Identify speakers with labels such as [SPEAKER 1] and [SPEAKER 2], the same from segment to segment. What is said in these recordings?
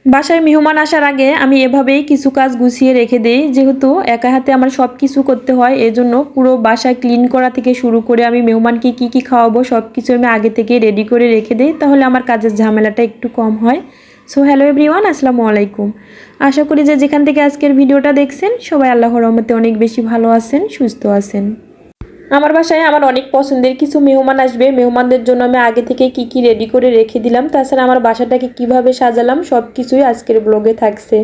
[SPEAKER 1] বাসায় মেহমান আসার আগে আমি এভাবেই কিছু কাজ গুছিয়ে রেখে দেই, যেহেতু একা হাতে আমার সব কিছু করতে হয়। এজন্য পুরো বাসা ক্লিন করা থেকে শুরু করে আমি মেহমানকে কি কি খাওয়াবো সব কিছু আমি আগে থেকে রেডি করে রেখে দেই, তাহলে আমার কাজের ঝামেলাটা একটু কম হয়। সো হ্যালো এভরিওয়ান, আসসালামু আলাইকুম। আশা করি যে যেখান থেকে আজকের ভিডিওটা দেখছেন সবাই আল্লাহর রহমতে অনেক বেশি ভালো আছেন, সুস্থ আছেন। আমার বাসায় আমার অনেক পছন্দের কিছু মেহমান আসবে। মেহমানদের জন্য আমি আগে থেকে কি কি রেডি করে রেখে দিলাম, তাছাড়া আমার বাসাটাকে কিভাবে সাজালাম সব কিছুই আজকের ব্লগে থাকছে।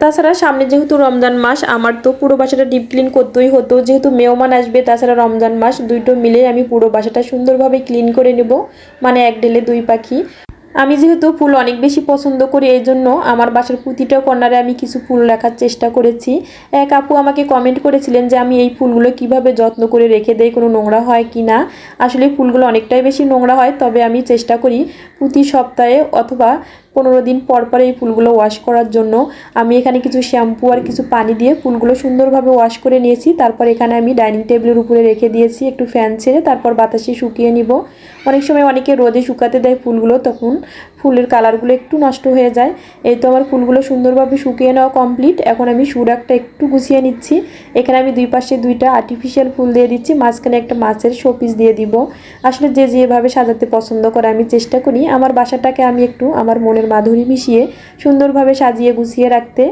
[SPEAKER 1] তাছাড়া সামনে যেহেতু রমজান মাস, আমার তো পুরো বাসাটা ডিপ ক্লিন করতেই হতো, যেহেতু মেহমান আসবে তাছাড়া রমজান মাস, দুটো মিলে আমি পুরো বাসাটা সুন্দরভাবে ক্লিন করে নেব, মানে এক ঢেলে দুই পাখি। আমি যেহেতু ফুল অনেক বেশি পছন্দ করি, এই জন্য আমার বাসার প্রতিটা কর্নারে আমি কিছু ফুল রাখার চেষ্টা করেছি। এক আপু আমাকে কমেন্ট করেছিলেন যে আমি এই ফুলগুলো কিভাবে যত্ন করে রেখে দেই, কোনো নোংরা হয় কি না। আসলে ফুলগুলো অনেকটাই বেশি নোংরা হয়, তবে আমি চেষ্টা করি প্রতি সপ্তাহে অথবা 15 দিন পর পর এই ফুলগুলো ওয়াশ করার জন্য। আমি এখানে কিছু শ্যাম্পু আর কিছু পানি দিয়ে ফুলগুলো সুন্দরভাবে ওয়াশ করে নিয়েছি। তারপর এখানে আমি ডাইনিং টেবিলের উপরে রেখে দিয়েছি একটু ফ্যান ছেড়ে, তারপর বাতাসে শুকিয়ে নিব। অনেক সময় অনেকে রোদে শুকাতে দেয় ফুলগুলো, তখন ফুলের কালারগুলো একটু নষ্ট হয়ে যায়। এই তো আমার ফুলগুলো সুন্দরভাবে শুকিয়ে নেওয়া কমপ্লিট। এখন আমি সুরাকটা একটু গুছিয়ে নিচ্ছি। এখানে আমি দুই পাশে দুইটা আর্টিফিশিয়াল ফুল দিয়ে দিচ্ছি, মাঝখানে একটা মাছের শোপিস দিয়ে দিব। আসলে যে যেভাবে সাজাতে পছন্দ করে, আমি চেষ্টা করি আমার বাসাটাকে আমি একটু আমার মনের মাধুরী মিশিয়ে সুন্দরভাবে সাজিয়ে গুছিয়ে রাখতে।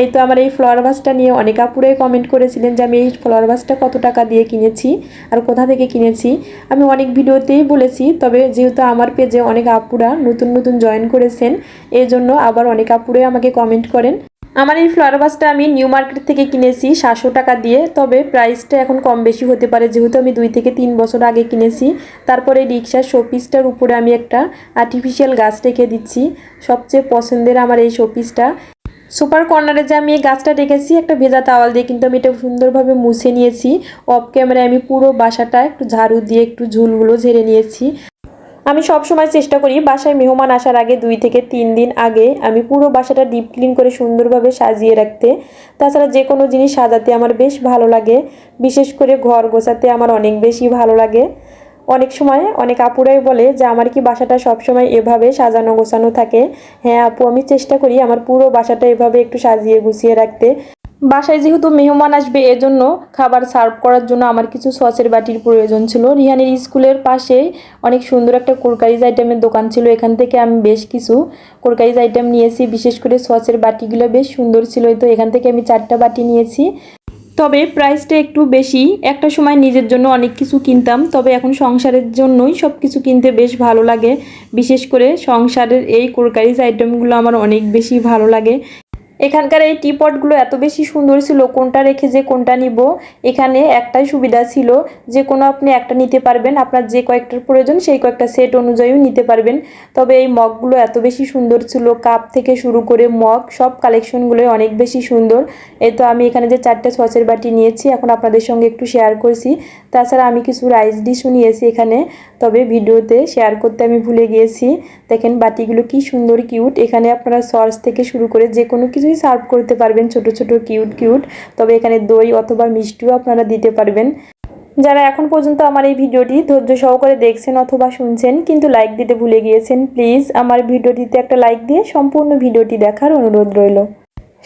[SPEAKER 1] এই তো আমার এই ফ্লাওয়ার ভাসটা নিয়ে অনেক আপুরাই কমেন্ট করেছিলেন যে আমি এই ফ্লাওয়ার ভাসটা কত টাকা দিয়ে কিনেছি আর কোথা থেকে কিনেছি। আমি অনেক ভিডিওতেই বলেছি, তবে যেহেতু আমার পেজে অনেক আপুরা নতুন নতুন জয়েন করেছেন, এই জন্য আবার অনেক আপুরাই আমাকে কমেন্ট করেন। আমার এই ফ্লাওয়ার ভাসটা আমি নিউ মার্কেট থেকে কিনেছি 700 টাকা দিয়ে, তবে প্রাইসটা এখন কম বেশি হতে পারে, যেহেতু আমি 2 থেকে 3 বছর আগে কিনেছি। তারপরে রিক্সার শোপিসটার উপরে আমি একটা আর্টিফিশিয়াল গাছ রেখে দিচ্ছি। সবচেয়ে পছন্দের আমার এই শোপিসটা। সুপার কর্নারে যে আমি এই গাছটা রেখেছি একটা ভেজা তাওয়াল দিয়ে, কিন্তু আমি এটা সুন্দরভাবে মুছে নিয়েছি। অফ ক্যামেরায় আমি পুরো বাসাটা একটু ঝাড়ু দিয়ে একটু ঝুলগুলো ঝেড়ে নিয়েছি। আমি সব সময় চেষ্টা করি বাসায় মেহমান আসার আগে 2 থেকে 3 দিন আগে আমি পুরো বাসাটা ডিপ ক্লিন করে সুন্দরভাবে সাজিয়ে রাখতে। তাছাড়া যে কোনো জিনিস সাজাতে আমার বেশ ভালো লাগে, বিশেষ করে ঘর গোছাতে আমার অনেক বেশি ভালো লাগে। অনেক সময় অনেক আপুরাই বলে যে আমার কি বাসাটা সব সময় এভাবে সাজানো গোছানো থাকে। হ্যাঁ আপু, আমি চেষ্টা করি আমার পুরো বাসাটা এভাবে একটু সাজিয়ে গুছিয়ে রাখতে। বাসায় যেহেতু মেহমান আসবে, এজন্য খাবার সার্ভ করার জন্য আমার কিছু সসের বাটির প্রয়োজন ছিল। রিহানের স্কুলের পাশেই অনেক সুন্দর একটা কোরকারিজ আইটেমের দোকান ছিল, এখান থেকে আমি বেশ কিছু কোরকারিজ আইটেম নিয়েছি। বিশেষ করে সসের বাটিগুলো বেশ সুন্দর ছিল, তো এখান থেকে আমি 4টা বাটি নিয়েছি। তবে প্রাইসটা একটু বেশি। একটা সময় নিজের জন্য অনেক কিছু কিনতাম, তবে এখন সংসারের জন্যই সব কিছু কিনতে বেশ ভালো লাগে। বিশেষ করে সংসারের এই কোরকারিজ আইটেমগুলো আমার অনেক বেশি ভালো লাগে। এখানকার এই টিপটগুলো এত বেশি সুন্দর ছিল, কোনটা রেখে যে কোনটা নিব। এখানে একটাই সুবিধা ছিল, যে কোনো আপনি একটা নিতে পারবেন, আপনার যে কয়েকটার প্রয়োজন সেই কয়েকটা সেট অনুযায়ীও নিতে পারবেন। তবে এই মগগুলো এত বেশি সুন্দর ছিল, কাপ থেকে শুরু করে মগ সব কালেকশনগুলোই অনেক বেশি সুন্দর। এই তো আমি এখানে যে 4টে সসের বাটি নিয়েছি এখন আপনাদের সঙ্গে একটু শেয়ার করছি। তাছাড়া আমি কিছু রাইস ডিশও নিয়েছি এখানে, তবে ভিডিওতে শেয়ার করতে আমি ভুলে গিয়েছি। দেখেন বাটিগুলো কি সুন্দর কিউট। এখানে আপনারা সস থেকে শুরু করে যে কোনো কিছুই সার্ভ করতে পারবেন, ছোট ছোট কিউট কিউট। তবে এখানে দই অথবা মিষ্টিও আপনারা দিতে পারবেন। যারা এখন পর্যন্ত আমার এই ভিডিওটি ধৈর্য সহকারে দেখছেন অথবা শুনছেন কিন্তু লাইক দিতে ভুলে গিয়েছেন, প্লিজ আমার ভিডিওটিতে একটা লাইক দিয়ে সম্পূর্ণ ভিডিওটি দেখার অনুরোধ রইল।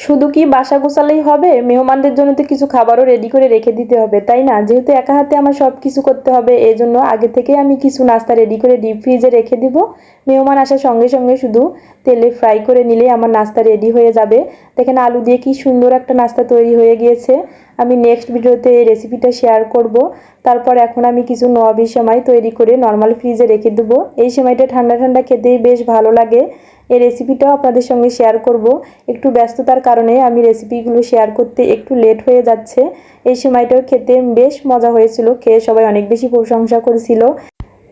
[SPEAKER 1] শুধু কি বাসা গোছালেই হবে? মেহমানদের জন্য তো কিছু খাবারও রেডি করে রেখে দিতে হবে, তাই না? যেহেতু একা হাতে আমার সব কিছু করতে হবে, এই জন্য আগে থেকে আমি কিছু নাস্তা রেডি করে ডিপ ফ্রিজে রেখে দিব। মেহমান আসার সঙ্গে সঙ্গে শুধু তেলে ফ্রাই করে নিলেই আমার নাস্তা রেডি হয়ে যাবে। দেখেন আলু দিয়ে কি সুন্দর একটা নাস্তা তৈরি হয়ে গিয়েছে। আমি নেক্সট ভিডিওতে এই রেসিপিটা শেয়ার করব। তারপর এখন আমি কিছু নবাবী সেমাই তৈরি করে নর্মাল ফ্রিজে রেখে দেবো। এই সেমাইটা ঠান্ডা ঠান্ডা খেতেই বেশ ভালো লাগে। এই রেসিপিটাও আপনাদের সঙ্গে শেয়ার করব। একটু ব্যস্ততার কারণে আমি রেসিপিগুলো শেয়ার করতে একটু লেট হয়ে যাচ্ছে। এই সেমাইটাও খেতে বেশ মজা হয়েছিল, খেয়ে সবাই অনেক বেশি প্রশংসা করেছিল।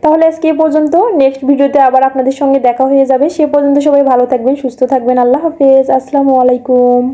[SPEAKER 1] তাহলে আজকে এই পর্যন্ত, নেক্সট ভিডিওতে আবার আপনাদের সঙ্গে দেখা হয়ে যাবে। সে পর্যন্ত সবাই ভালো থাকবেন, সুস্থ থাকবেন। আল্লাহ হাফেজ, আসসালামু আলাইকুম।